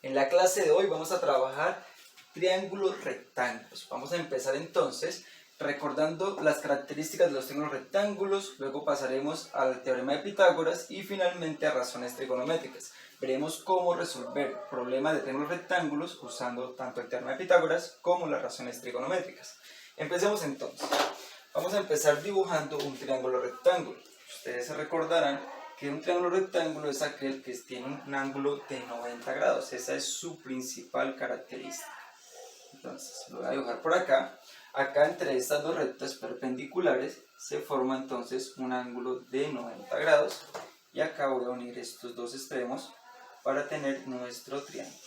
En la clase de hoy vamos a trabajar triángulos rectángulos. Vamos a empezar entonces recordando las características de los triángulos rectángulos, luego pasaremos al teorema de Pitágoras y finalmente a razones trigonométricas. Veremos cómo resolver problemas de triángulos rectángulos usando tanto el teorema de Pitágoras como las razones trigonométricas. Empecemos entonces. Vamos a empezar dibujando un triángulo rectángulo. Ustedes se recordarán que un triángulo rectángulo es aquel que tiene un ángulo de 90 grados. Esa es su principal característica. Entonces lo voy a dibujar por acá. Acá entre estas dos rectas perpendiculares se forma entonces un ángulo de 90 grados. Y acá voy a unir estos dos extremos para tener nuestro triángulo.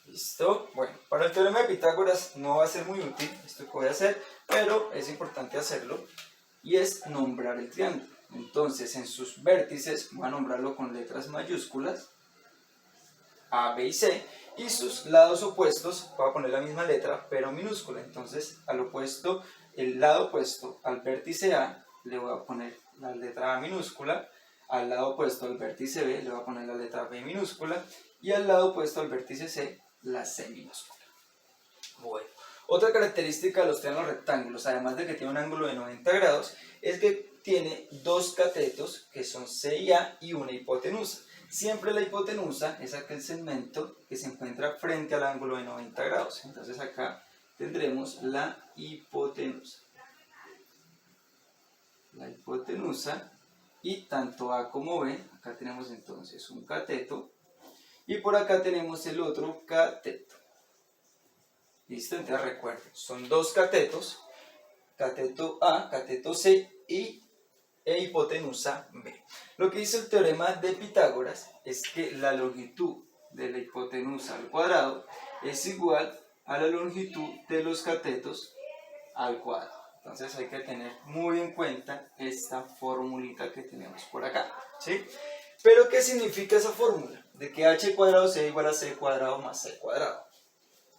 ¿Listo? Bueno, para el teorema de Pitágoras no va a ser muy útil esto que voy a hacer, pero es importante hacerlo, y es nombrar el triángulo. Entonces en sus vértices voy a nombrarlo con letras mayúsculas A, B y C, y sus lados opuestos voy a poner la misma letra pero minúscula. Entonces al opuesto, el lado opuesto al vértice A le voy a poner la letra A minúscula, al lado opuesto al vértice B le voy a poner la letra B minúscula y al lado opuesto al vértice C la C minúscula. Bueno, otra característica de los triángulos rectángulos, además de que tiene un ángulo de 90 grados, es que tiene dos catetos que son C y A y una hipotenusa. Siempre la hipotenusa es aquel segmento que se encuentra frente al ángulo de 90 grados. Entonces acá tendremos la hipotenusa. La hipotenusa, y tanto A como B, acá tenemos entonces un cateto y por acá tenemos el otro cateto. ¿Listo? Entonces recuerden, son dos catetos, cateto A, cateto C e hipotenusa B. Lo que dice el teorema de Pitágoras es que la longitud de la hipotenusa al cuadrado es igual a la longitud de los catetos al cuadrado. Entonces hay que tener muy en cuenta esta formulita que tenemos por acá, ¿sí? Pero ¿qué significa esa fórmula? De que h cuadrado sea igual a c cuadrado más c cuadrado.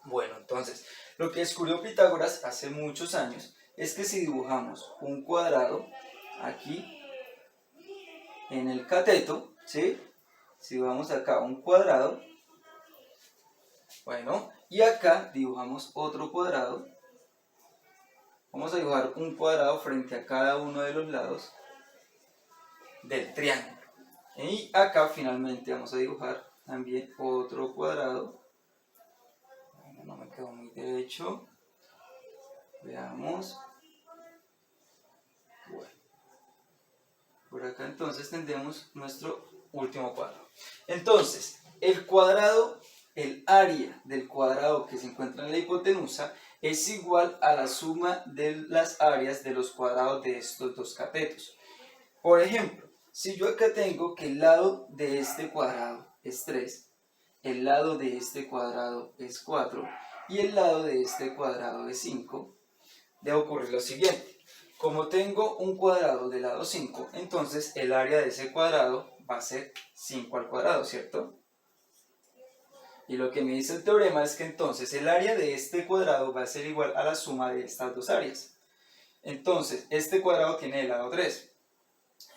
Bueno, entonces, lo que descubrió Pitágoras hace muchos años es que si dibujamos un cuadrado aquí en el cateto, ¿sí? Si dibujamos acá un cuadrado, bueno, y acá dibujamos otro cuadrado, vamos a dibujar un cuadrado frente a cada uno de los lados del triángulo. Y acá finalmente vamos a dibujar también otro cuadrado. Bueno, no me quedó muy derecho. Veamos. Bueno. Por acá entonces tendremos nuestro último cuadrado. Entonces, el cuadrado, el área del cuadrado que se encuentra en la hipotenusa es igual a la suma de las áreas de los cuadrados de estos dos catetos. Por ejemplo, si yo acá tengo que el lado de este cuadrado es 3, el lado de este cuadrado es 4 y el lado de este cuadrado es 5, debe ocurrir lo siguiente. Como tengo un cuadrado de lado 5, entonces el área de ese cuadrado va a ser 5 al cuadrado, ¿cierto? Y lo que me dice el teorema es que entonces el área de este cuadrado va a ser igual a la suma de estas dos áreas. Entonces, este cuadrado tiene el lado 3.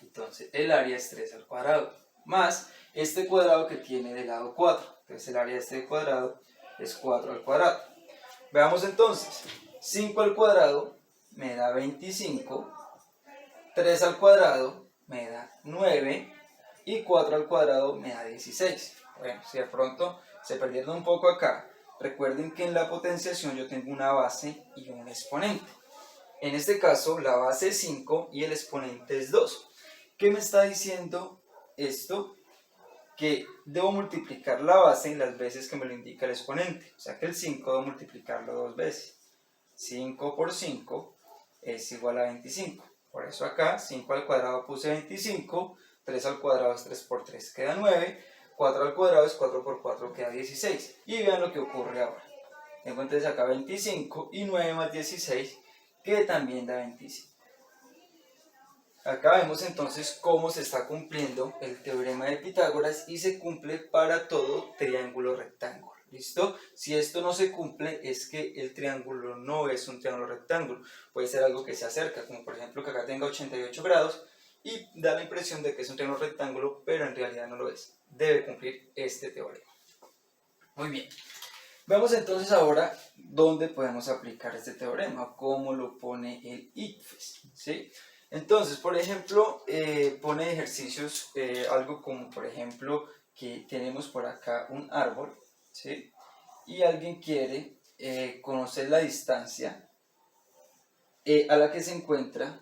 Entonces el área es 3 al cuadrado, más este cuadrado que tiene de lado 4. Entonces el área de este cuadrado es 4 al cuadrado. Veamos entonces, 5 al cuadrado me da 25, 3 al cuadrado me da 9 y 4 al cuadrado me da 16. Bueno, si de pronto se perdieron un poco acá, recuerden que en la potenciación yo tengo una base y un exponente. En este caso la base es 5 y el exponente es 2. ¿Qué me está diciendo esto? Que debo multiplicar la base las veces que me lo indica el exponente. O sea que el 5 debo multiplicarlo dos veces. 5 por 5 es igual a 25. Por eso acá 5 al cuadrado puse 25, 3 al cuadrado es 3 por 3 queda 9, 4 al cuadrado es 4 por 4 queda 16. Y vean lo que ocurre ahora. Tengo entonces acá 25 y 9 más 16 que también da 25. Acá vemos entonces cómo se está cumpliendo el teorema de Pitágoras y se cumple para todo triángulo rectángulo. ¿Listo? Si esto no se cumple es que el triángulo no es un triángulo rectángulo. Puede ser algo que se acerca, como por ejemplo que acá tenga 88 grados y da la impresión de que es un triángulo rectángulo, pero en realidad no lo es. Debe cumplir este teorema. Muy bien. Veamos entonces ahora dónde podemos aplicar este teorema, cómo lo pone el ICFES, ¿sí? Entonces, por ejemplo, pone ejercicios, algo como por ejemplo que tenemos por acá un árbol, ¿sí? Y alguien quiere conocer la distancia a la que se encuentra,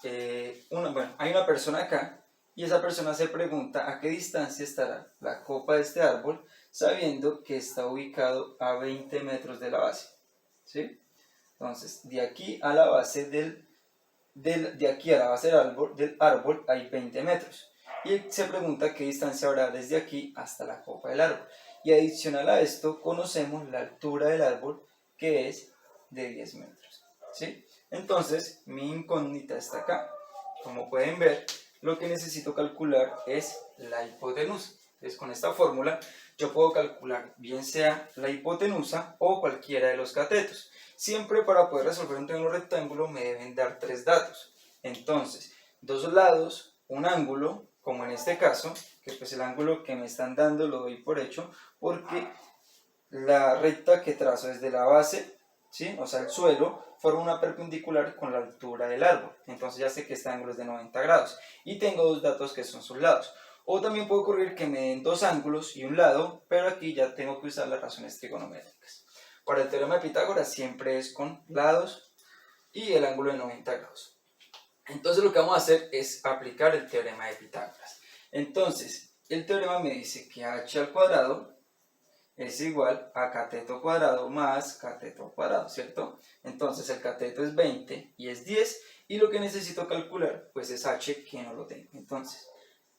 hay una persona acá y esa persona se pregunta a qué distancia estará la copa de este árbol, sabiendo que está ubicado a 20 metros de la base, ¿sí? Entonces, de aquí a la base de aquí a la base del árbol hay 20 metros. Y se pregunta qué distancia habrá desde aquí hasta la copa del árbol. Y adicional a esto, conocemos la altura del árbol, que es de 10 metros, ¿sí? Entonces, mi incógnita está acá. Como pueden ver, lo que necesito calcular es la hipotenusa. Entonces, con esta fórmula, yo puedo calcular bien sea la hipotenusa o cualquiera de los catetos. Siempre para poder resolver un triángulo rectángulo me deben dar tres datos. Entonces, dos lados, un ángulo, como en este caso, que pues el ángulo que me están dando lo doy por hecho, porque la recta que trazo desde la base, ¿sí? O sea, el suelo, forma una perpendicular con la altura del árbol. Entonces ya sé que este ángulo es de 90 grados. Y tengo dos datos que son sus lados. O también puede ocurrir que me den dos ángulos y un lado, pero aquí ya tengo que usar las razones trigonométricas. Para el teorema de Pitágoras siempre es con lados y el ángulo de 90 grados. Entonces lo que vamos a hacer es aplicar el teorema de Pitágoras. Entonces, el teorema me dice que h al cuadrado es igual a cateto cuadrado más cateto cuadrado, ¿cierto? Entonces el cateto es 20 y es 10 y lo que necesito calcular pues es h, que no lo tengo. Entonces,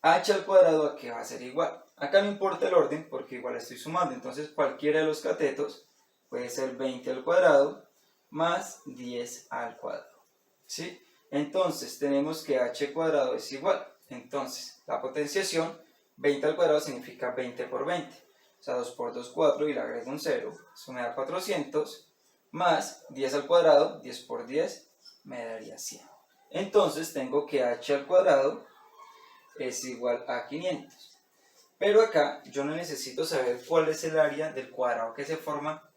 h al cuadrado a qué va a ser igual. Acá no importa el orden porque igual estoy sumando, entonces cualquiera de los catetos puede ser 20 al cuadrado más 10 al cuadrado, ¿sí? Entonces tenemos que h cuadrado es igual. Entonces la potenciación 20 al cuadrado significa 20 por 20. O sea, 2 por 2, 4 y le agrego un 0. Eso me da 400 más 10 al cuadrado, 10 por 10 me daría 100. Entonces tengo que h al cuadrado es igual a 500. Pero acá yo no necesito saber cuál es el área del cuadrado que se forma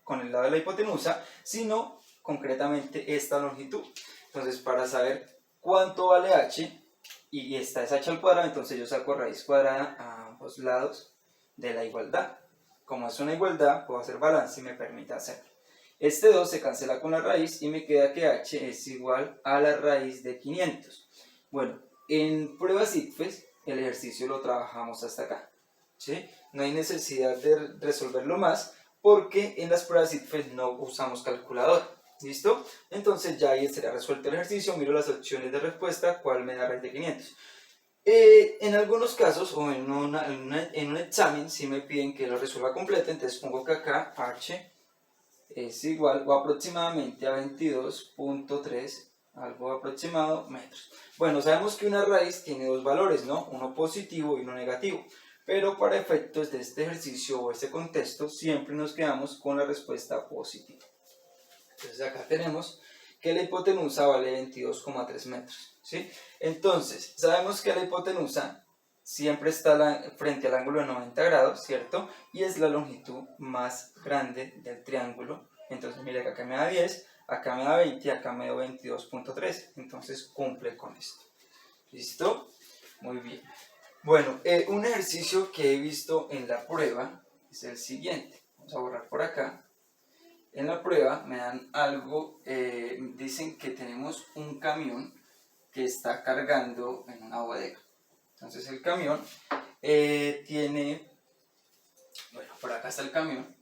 con el lado de la hipotenusa, sino concretamente esta longitud. Entonces, para saber cuánto vale h, y esta es h al cuadrado, entonces yo saco raíz cuadrada a ambos lados de la igualdad. Como es una igualdad, puedo hacer balance y me permite hacerlo. Este 2 se cancela con la raíz y me queda que h es igual a la raíz de 500. Bueno, en pruebas ICFES el ejercicio lo trabajamos hasta acá, ¿sí? No hay necesidad de resolverlo más porque en las pruebas ICFES no usamos calculadora. ¿Listo? Entonces ya ahí estaría resuelto el ejercicio, miro las opciones de respuesta, cuál me da raíz de 500. En algunos casos, o en un examen, sí me piden que lo resuelva completo, entonces pongo que acá h es igual o aproximadamente a 22.3, algo aproximado, metros. Bueno, sabemos que una raíz tiene dos valores, ¿no? Uno positivo y uno negativo. Pero para efectos de este ejercicio o este contexto, siempre nos quedamos con la respuesta positiva. Entonces acá tenemos que la hipotenusa vale 22,3 metros, ¿sí? Entonces, sabemos que la hipotenusa siempre está frente al ángulo de 90 grados, ¿cierto? Y es la longitud más grande del triángulo. Entonces, mire que acá me da 10, acá me da 20 y acá me da 22,3. Entonces, cumple con esto. ¿Listo? Muy bien. Bueno, un ejercicio que he visto en la prueba es el siguiente. Vamos a borrar por acá. En la prueba me dan algo, dicen que tenemos un camión que está cargando en una bodega. Entonces el camión tiene, bueno, por acá está el camión.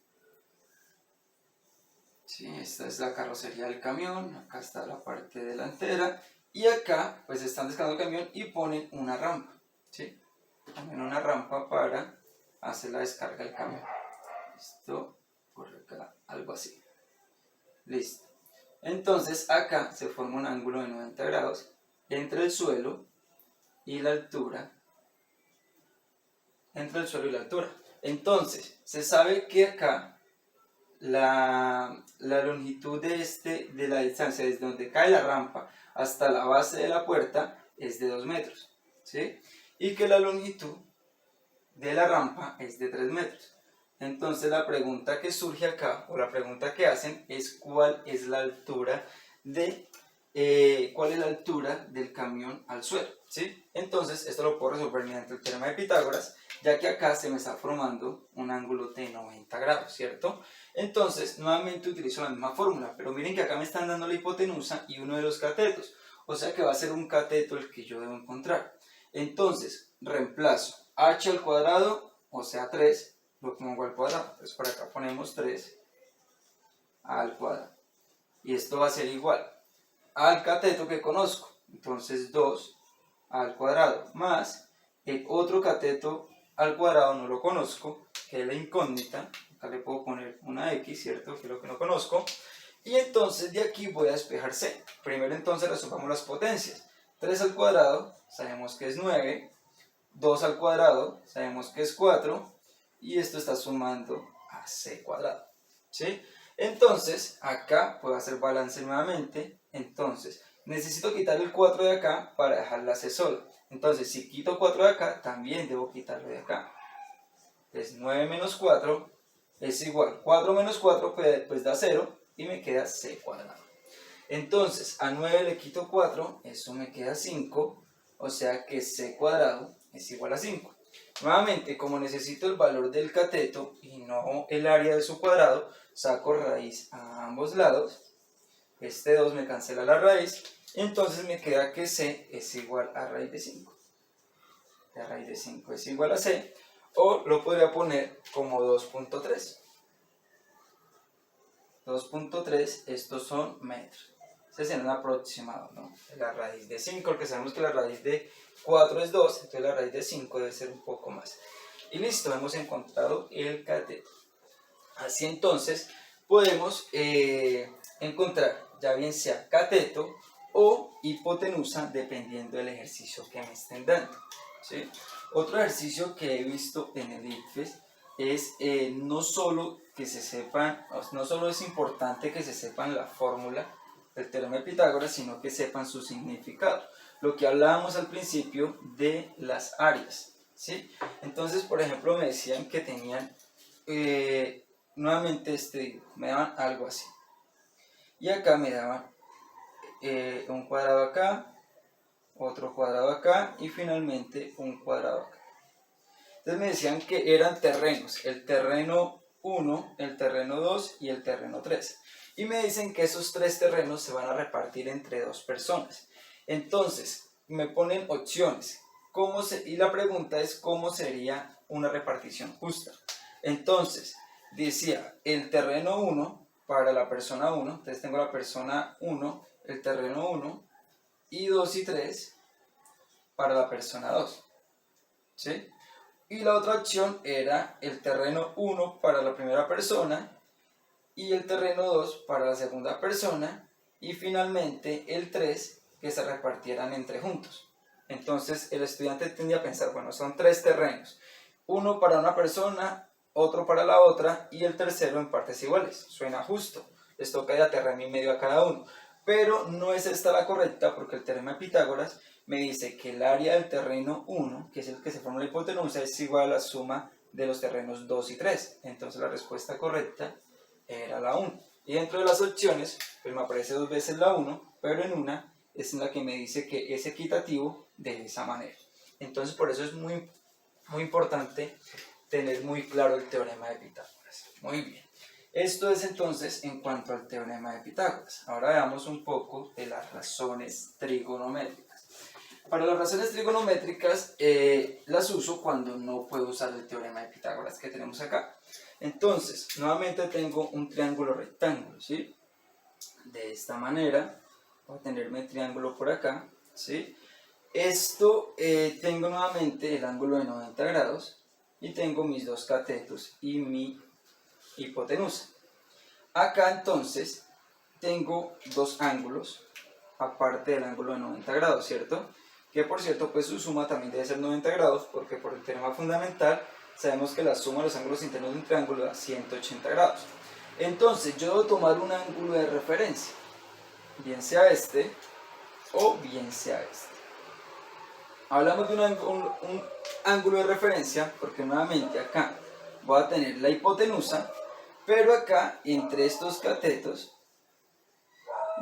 Sí, esta es la carrocería del camión, acá está la parte delantera y acá pues están descargando el camión y ponen una rampa, ¿sí? Ponen una rampa para hacer la descarga del camión. Esto por acá, algo así. Listo. Entonces acá se forma un ángulo de 90 grados entre el suelo y la altura. Entonces, se sabe que acá la longitud de la distancia desde donde cae la rampa hasta la base de la puerta es de 2 metros, ¿sí? Y que la longitud de la rampa es de 3 metros. Entonces la pregunta que surge acá, o la pregunta que hacen, es cuál es la altura del camión al suelo, ¿sí? Entonces esto lo puedo resolver mediante el teorema de Pitágoras, ya que acá se me está formando un ángulo de 90 grados, ¿cierto? Entonces nuevamente utilizo la misma fórmula, pero miren que acá me están dando la hipotenusa y uno de los catetos, o sea que va a ser un cateto el que yo debo encontrar. Entonces reemplazo h al cuadrado, o sea 3, lo pongo al cuadrado, entonces por acá ponemos 3 al cuadrado, y esto va a ser igual al cateto que conozco, entonces 2 al cuadrado, más el otro cateto al cuadrado no lo conozco, que es la incógnita, acá le puedo poner una x, ¿cierto? Que es lo que no conozco, y entonces de aquí voy a despejar c. Primero entonces resolvamos las potencias, 3 al cuadrado sabemos que es 9, 2 al cuadrado sabemos que es 4, y esto está sumando a c cuadrado, ¿sí? Entonces acá puedo hacer balance nuevamente, entonces necesito quitar el 4 de acá para dejar la c sola, entonces si quito 4 de acá también debo quitarlo de acá, entonces 9 menos 4 es igual, 4 menos 4 pues da 0 y me queda c cuadrado. Entonces a 9 le quito 4, eso me queda 5, o sea que c cuadrado es igual a 5. Nuevamente, como necesito el valor del cateto y no el área de su cuadrado, saco raíz a ambos lados, este 2 me cancela la raíz, y entonces me queda que c es igual a raíz de 5. La raíz de 5 es igual a c, o lo podría poner como 2.3. 2.3, estos son metros. Ese es un aproximado, ¿no? La raíz de 5, porque sabemos que la raíz de 4 es 2, entonces la raíz de 5 debe ser un poco más. Y listo, hemos encontrado el cateto. Así entonces podemos encontrar ya bien sea cateto o hipotenusa dependiendo del ejercicio que me estén dando, ¿sí? Otro ejercicio que he visto en el ICFES es no solo es importante que se sepan la fórmula del teorema de Pitágoras, sino que sepan su significado. Lo que hablábamos al principio de las áreas, ¿sí? Entonces, por ejemplo, me decían que tenían, nuevamente me daban algo así. Y acá me daban un cuadrado acá, otro cuadrado acá y finalmente un cuadrado acá. Entonces me decían que eran terrenos, el terreno 1, el terreno 2 y el terreno 3. Y me dicen que esos 3 terrenos se van a repartir entre 2 personas. Entonces me ponen opciones. Y la pregunta es cómo sería una repartición justa. Entonces decía el terreno 1 para la persona 1, entonces tengo la persona 1, el terreno 1 y 2 y 3 para la persona 2, ¿sí? Y la otra opción era el terreno 1 para la primera persona y el terreno 2 para la segunda persona y finalmente el 3 que se repartieran entre juntos. Entonces el estudiante tendría a pensar, bueno, son 3 terrenos, uno para una persona, otro para la otra y el tercero en partes iguales. Suena justo, les toca ya terreno y medio a cada uno, pero no es esta la correcta porque el teorema de Pitágoras me dice que el área del terreno 1, que es el que se forma la hipotenusa, es igual a la suma de los terrenos 2 y 3. Entonces la respuesta correcta era la 1. Y dentro de las opciones, pues me aparece 2 veces la 1, pero en una es en la que me dice que es equitativo de esa manera. Entonces por eso es muy importante tener muy claro el teorema de Pitágoras. Muy bien. Esto es entonces en cuanto al teorema de Pitágoras. Ahora veamos un poco de las razones trigonométricas. Para las razones trigonométricas las uso cuando no puedo usar el teorema de Pitágoras que tenemos acá. Entonces, nuevamente tengo un triángulo rectángulo, ¿sí? De esta manera, voy a tener mi triángulo por acá, ¿sí? Esto, tengo nuevamente el ángulo de 90 grados y tengo mis 2 catetos y mi hipotenusa. Acá entonces tengo 2 ángulos, aparte del ángulo de 90 grados, ¿cierto? Que por cierto, pues su suma también debe ser 90 grados, porque por el teorema fundamental sabemos que la suma de los ángulos internos de un triángulo da 180 grados. Entonces yo debo tomar un ángulo de referencia, bien sea este o bien sea este. Hablamos de un ángulo de referencia porque nuevamente acá voy a tener la hipotenusa, pero acá entre estos catetos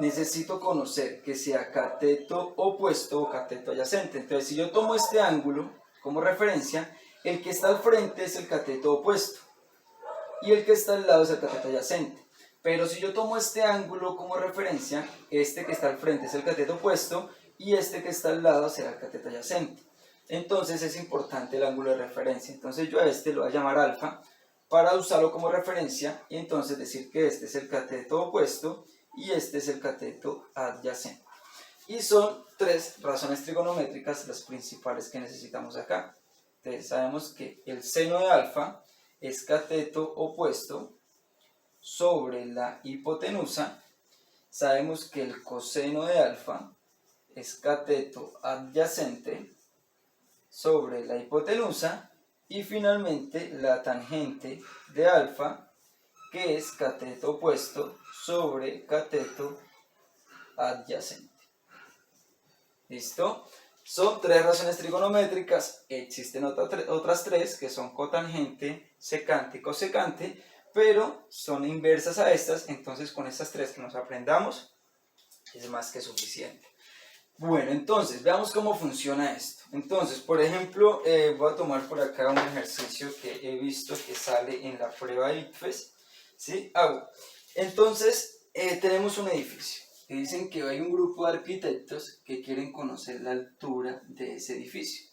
necesito conocer que sea cateto opuesto o cateto adyacente. Entonces, si yo tomo este ángulo como referencia, el que está al frente es el cateto opuesto y el que está al lado es el cateto adyacente. Pero si yo tomo este ángulo como referencia, este que está al frente es el cateto opuesto y este que está al lado será el cateto adyacente. Entonces es importante el ángulo de referencia. Entonces yo a este lo voy a llamar alfa para usarlo como referencia y entonces decir que este es el cateto opuesto y este es el cateto adyacente. Y son tres razones trigonométricas las principales que necesitamos acá. Entonces sabemos que el seno de alfa es cateto opuesto sobre la hipotenusa. Sabemos que el coseno de alfa es cateto adyacente sobre la hipotenusa. Y finalmente la tangente de alfa, que es cateto opuesto sobre cateto adyacente. ¿Listo? Son tres razones trigonométricas. Existen otras tres que son cotangente, secante y cosecante, pero son inversas a estas. Entonces con estas tres que nos aprendamos es más que suficiente. Bueno, entonces veamos cómo funciona esto. Entonces, por ejemplo, voy a tomar por acá un ejercicio que he visto que sale en la prueba ICFES, ¿sí? Entonces, tenemos un edificio. Que dicen que hay un grupo de arquitectos que quieren conocer la altura de ese edificio.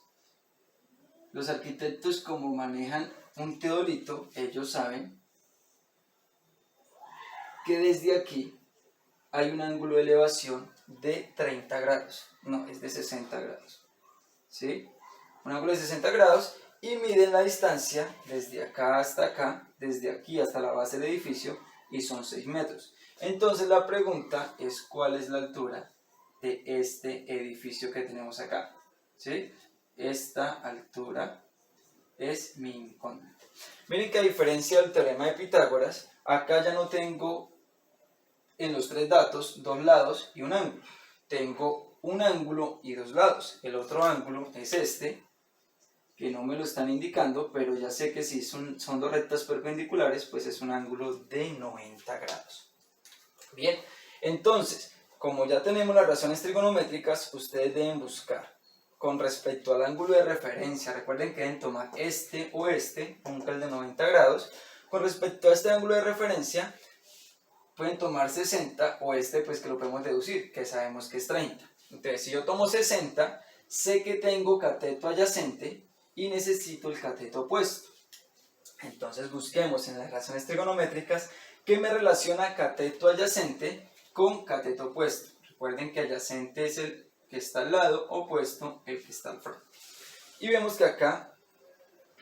Los arquitectos, como manejan un teodolito, ellos saben que desde aquí hay un ángulo de elevación de 30 grados, no, es de 60 grados, ¿sí? Un ángulo de 60 grados y miden la distancia desde acá hasta acá, desde aquí hasta la base del edificio y son 6 metros. Entonces la pregunta es ¿cuál es la altura de este edificio que tenemos acá? ¿Sí? Esta altura es mi incógnita. Miren que a diferencia del teorema de Pitágoras, acá ya no tengo en los tres datos dos lados y un ángulo. Tengo un ángulo y dos lados. El otro ángulo es este, que no me lo están indicando, pero ya sé que si son dos rectas perpendiculares, pues es un ángulo de 90 grados. Bien, entonces, como ya tenemos las razones trigonométricas, ustedes deben buscar con respecto al ángulo de referencia. Recuerden que deben tomar este o este, nunca el de 90 grados. Con respecto a este ángulo de referencia, pueden tomar 60 o este, pues que lo podemos deducir, que sabemos que es 30. Entonces, si yo tomo 60, sé que tengo cateto adyacente y necesito el cateto opuesto. Entonces busquemos en las relaciones trigonométricas que me relaciona cateto adyacente con cateto opuesto. Recuerden que adyacente es el que está al lado, opuesto el que está al frente. Y vemos que acá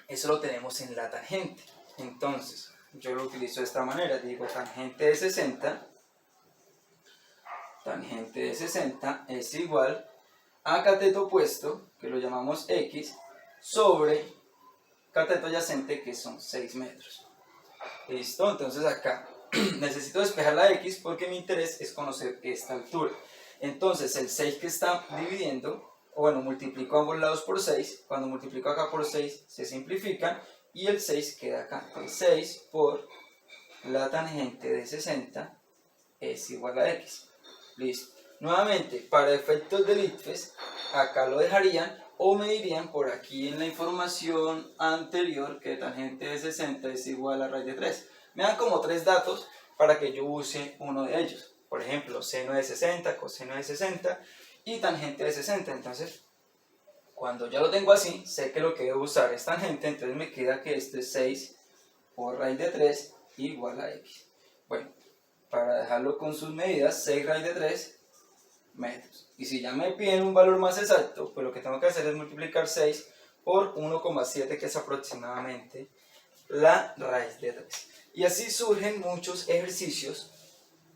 eso lo tenemos en la tangente. Entonces yo lo utilizo de esta manera, digo tangente de 60 es igual a cateto opuesto, que lo llamamos X, sobre cateto adyacente, que son 6 metros. ¿Listo? Entonces acá necesito despejar la X porque mi interés es conocer esta altura. Entonces el 6 que está dividiendo, o bueno, multiplico ambos lados por 6, cuando multiplico acá por 6 se simplifican y el 6 queda acá. El 6 por la tangente de 60 es igual a X. Listo. Nuevamente, para efectos del ICFES, acá lo dejarían o me dirían por aquí en la información anterior que tangente de 60 es igual a raíz de 3. Me dan como tres datos para que yo use uno de ellos. Por ejemplo, seno de 60, coseno de 60 y tangente de 60. Entonces, cuando ya lo tengo así, sé que lo que debo usar es tangente, entonces me queda que esto es 6 por raíz de 3 igual a X. Bueno, para dejarlo con sus medidas, 6 raíz de 3 metros. Y si ya me piden un valor más exacto, pues lo que tengo que hacer es multiplicar 6 por 1,7, que es aproximadamente la raíz de 3. Y así surgen muchos ejercicios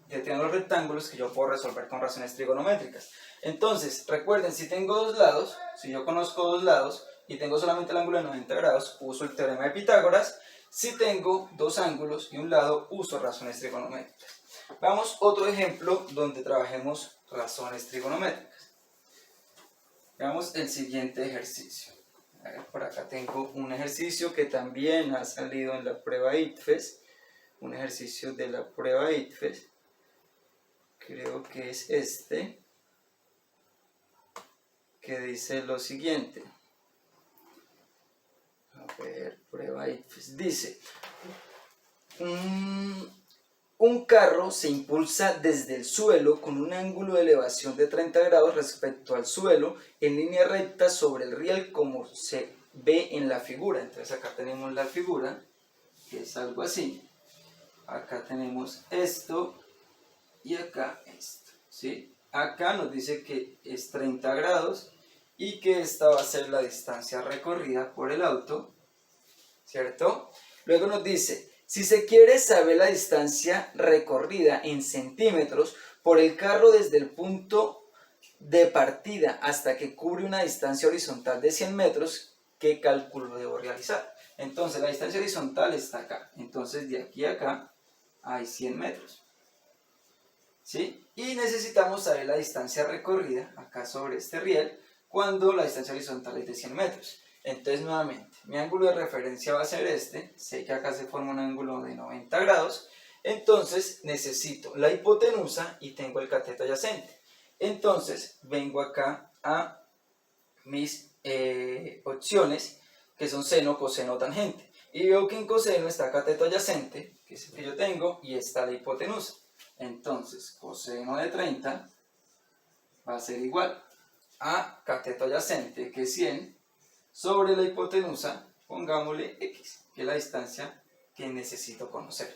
de triángulos rectángulos que yo puedo resolver con razones trigonométricas. Entonces, recuerden, si tengo dos lados, si yo conozco dos lados y tengo solamente el ángulo de 90 grados, uso el teorema de Pitágoras. Si tengo dos ángulos y un lado, uso razones trigonométricas. Veamos otro ejemplo donde trabajemos razones trigonométricas. Veamos el siguiente ejercicio. Por acá tengo un ejercicio que también ha salido en la prueba ICFES, un ejercicio de la prueba ICFES, creo que es este, que dice lo siguiente. A ver, prueba ICFES. Dice, un carro se impulsa desde el suelo con un ángulo de elevación de 30 grados respecto al suelo en línea recta sobre el riel como se ve en la figura. Entonces acá tenemos la figura, que es algo así. Acá tenemos esto y acá esto, ¿sí? Acá nos dice que es 30 grados y que esta va a ser la distancia recorrida por el auto, ¿cierto? Luego nos dice, si se quiere saber la distancia recorrida en centímetros por el carro desde el punto de partida hasta que cubre una distancia horizontal de 100 metros, ¿qué cálculo debo realizar? Entonces la distancia horizontal está acá, entonces de aquí a acá hay 100 metros, ¿sí? Y necesitamos saber la distancia recorrida acá sobre este riel cuando la distancia horizontal es de 100 metros. Entonces nuevamente, mi ángulo de referencia va a ser este, sé que acá se forma un ángulo de 90 grados, entonces necesito la hipotenusa y tengo el cateto adyacente. Entonces vengo acá a mis opciones, que son seno, coseno, tangente. Y veo que en coseno está cateto adyacente, que es el que yo tengo, y está la hipotenusa. Entonces, coseno de 30 va a ser igual a cateto adyacente, que es 100, sobre la hipotenusa, pongámosle x, que es la distancia que necesito conocer.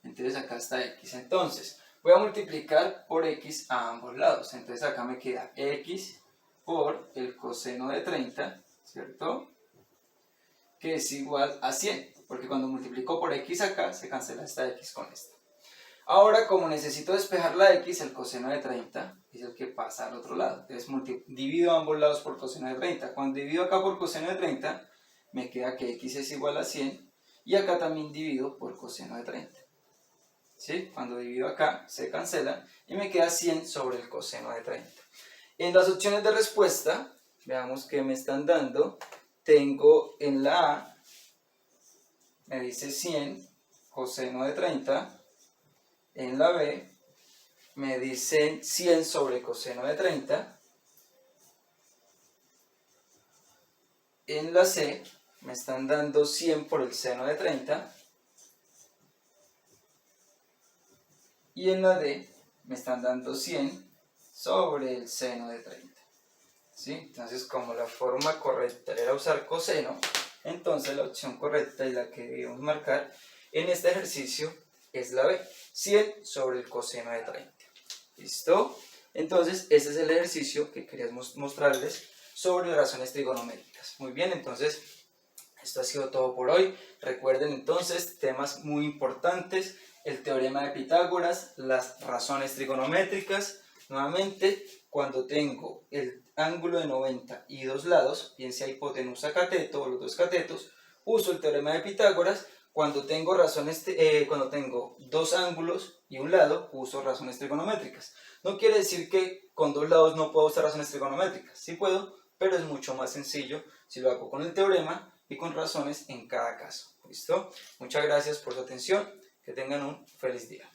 Entonces acá está x. Entonces, voy a multiplicar por x a ambos lados. Entonces acá me queda x por el coseno de 30, ¿cierto? Que es igual a 100, porque cuando multiplico por x acá, se cancela esta x con esta. Ahora, como necesito despejar la x, el coseno de 30 es el que pasa al otro lado. Entonces divido ambos lados por coseno de 30. Cuando divido acá por coseno de 30, me queda que x es igual a 100. Y acá también divido por coseno de 30. ¿Sí? Cuando divido acá, se cancela y me queda 100 sobre el coseno de 30. En las opciones de respuesta, veamos qué me están dando. Tengo en la A, me dice 100 coseno de 30. En la B me dicen 100 sobre coseno de 30. En la C me están dando 100 por el seno de 30. Y en la D me están dando 100 sobre el seno de 30. ¿Sí? Entonces, como la forma correcta era usar coseno, entonces la opción correcta y la que debemos marcar en este ejercicio es la B, 100 sobre el coseno de 30. ¿Listo? Entonces, ese es el ejercicio que queríamos mostrarles sobre razones trigonométricas. Muy bien, entonces, esto ha sido todo por hoy. Recuerden entonces temas muy importantes, el teorema de Pitágoras, las razones trigonométricas. Nuevamente, cuando tengo el ángulo de 90 y dos lados, bien sea hipotenusa cateto o los dos catetos, uso el teorema de Pitágoras. Cuando tengo dos ángulos y un lado, uso razones trigonométricas. No quiere decir que con dos lados no puedo usar razones trigonométricas. Sí puedo, pero es mucho más sencillo si lo hago con el teorema y con razones en cada caso. ¿Listo? Muchas gracias por su atención. Que tengan un feliz día.